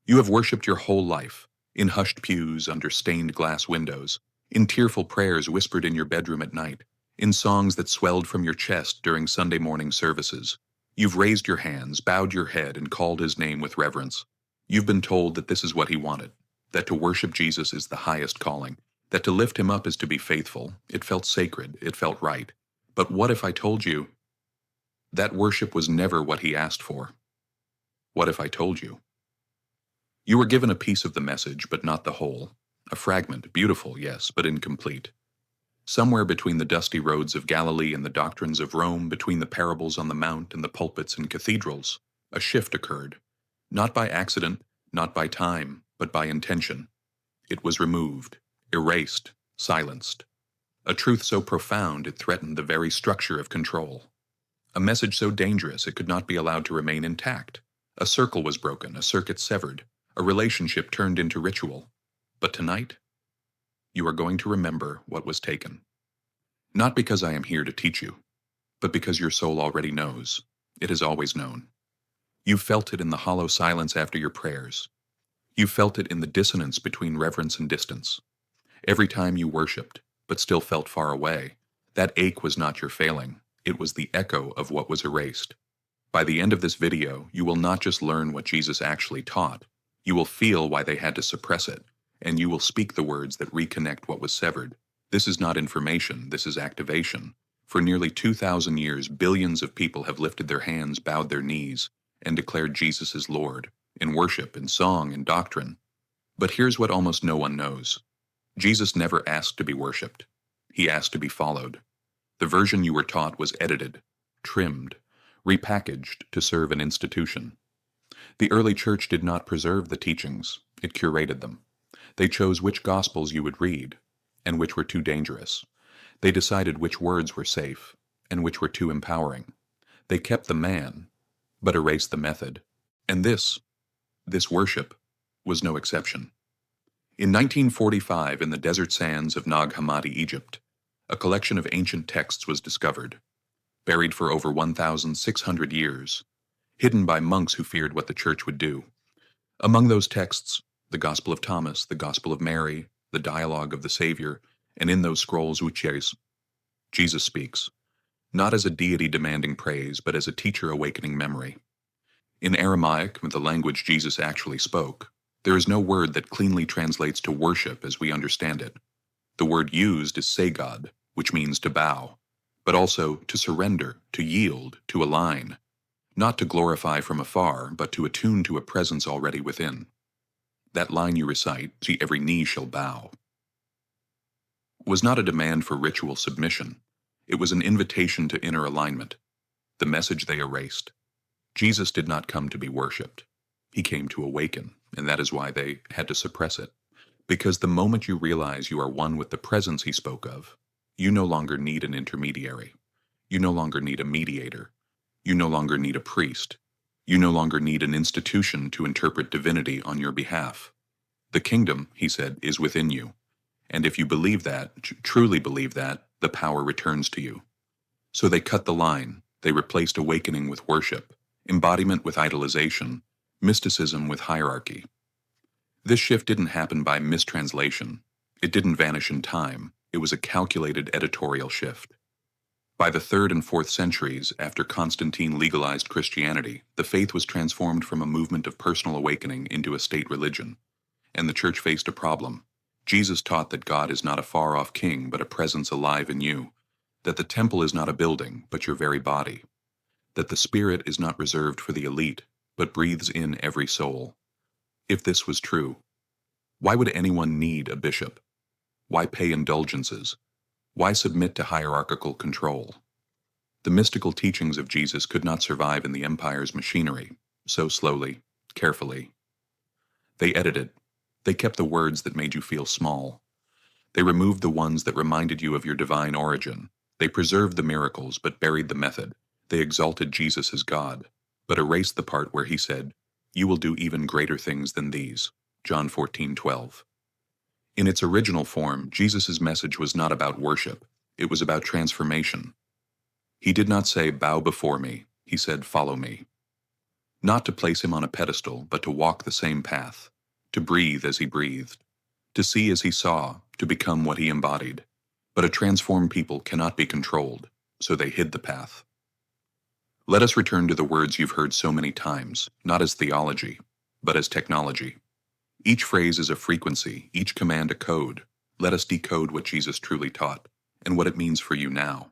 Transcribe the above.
You have worshipped your whole life, in hushed pews under stained glass windows, in tearful prayers whispered in your bedroom at night, in songs that swelled from your chest during Sunday morning services. You've raised your hands, bowed your head, and called his name with reverence. You've been told that this is what he wanted, that to worship Jesus is the highest calling, that to lift him up is to be faithful. It felt sacred, it felt right. But what if I told you that worship was never what he asked for? What if I told you? You were given a piece of the message, but not the whole. A fragment, beautiful, yes, but incomplete. Somewhere between the dusty roads of Galilee and the doctrines of Rome, between the parables on the Mount and the pulpits and cathedrals, a shift occurred. Not by accident, not by time, but by intention. It was removed, erased, silenced. A truth so profound it threatened the very structure of control. A message so dangerous it could not be allowed to remain intact. A circle was broken, a circuit severed, a relationship turned into ritual. But tonight, you are going to remember what was taken. Not because I am here to teach you, but because your soul already knows. It has always known. You felt it in the hollow silence after your prayers. You felt it in the dissonance between reverence and distance. Every time you worshipped, but still felt far away, that ache was not your failing. It was the echo of what was erased. By the end of this video, you will not just learn what Jesus actually taught. You will feel why they had to suppress it, and you will speak the words that reconnect what was severed. This is not information, this is activation. For nearly 2,000 years, billions of people have lifted their hands, bowed their knees, and declared Jesus is Lord, in worship, in song, in doctrine. But here's what almost no one knows. Jesus never asked to be worshipped. He asked to be followed. The version you were taught was edited, trimmed, repackaged to serve an institution. The early church did not preserve the teachings, it curated them. They chose which gospels you would read, and which were too dangerous. They decided which words were safe, and which were too empowering. They kept the man, but erased the method. And this worship, was no exception. In 1945, in the desert sands of Nag Hammadi, Egypt, a collection of ancient texts was discovered, buried for over 1,600 years, hidden by monks who feared what the church would do. Among those texts, the Gospel of Thomas, the Gospel of Mary, the Dialogue of the Savior, and in those scrolls Jesus speaks, not as a deity demanding praise, but as a teacher awakening memory. In Aramaic, the language Jesus actually spoke, there is no word that cleanly translates to worship as we understand it. The word used is segad, which means to bow, but also to surrender, to yield, to align, not to glorify from afar, but to attune to a presence already within. That line you recite, "See, every knee shall bow," was not a demand for ritual submission. It was an invitation to inner alignment, the message they erased. Jesus did not come to be worshipped. He came to awaken, and that is why they had to suppress it. Because the moment you realize you are one with the presence he spoke of, you no longer need an intermediary. You no longer need a mediator. You no longer need a priest. You no longer need an institution to interpret divinity on your behalf. The kingdom, he said, is within you. And if you believe that, truly believe that, the power returns to you. So they cut the line. They replaced awakening with worship, embodiment with idolization, mysticism with hierarchy. This shift didn't happen by mistranslation. It didn't vanish in time. It was a calculated editorial shift. By the 3rd and 4th centuries, after Constantine legalized Christianity, the faith was transformed from a movement of personal awakening into a state religion. And the church faced a problem. Jesus taught that God is not a far-off king, but a presence alive in you. That the temple is not a building, but your very body. That the Spirit is not reserved for the elite, but breathes in every soul. If this was true, why would anyone need a bishop? Why pay indulgences? Why submit to hierarchical control? The mystical teachings of Jesus could not survive in the empire's machinery, so slowly, carefully. They edited. They kept the words that made you feel small. They removed the ones that reminded you of your divine origin. They preserved the miracles, but buried the method. They exalted Jesus as God, but erased the part where he said, "You will do even greater things than these." John 14:12. In its original form, Jesus' message was not about worship. It was about transformation. He did not say, "Bow before me." He said, "Follow me." Not to place him on a pedestal, but to walk the same path, to breathe as he breathed, to see as he saw, to become what he embodied. But a transformed people cannot be controlled, so they hid the path. Let us return to the words you've heard so many times, not as theology, but as technology. Each phrase is a frequency, each command a code. Let us decode what Jesus truly taught, and what it means for you now.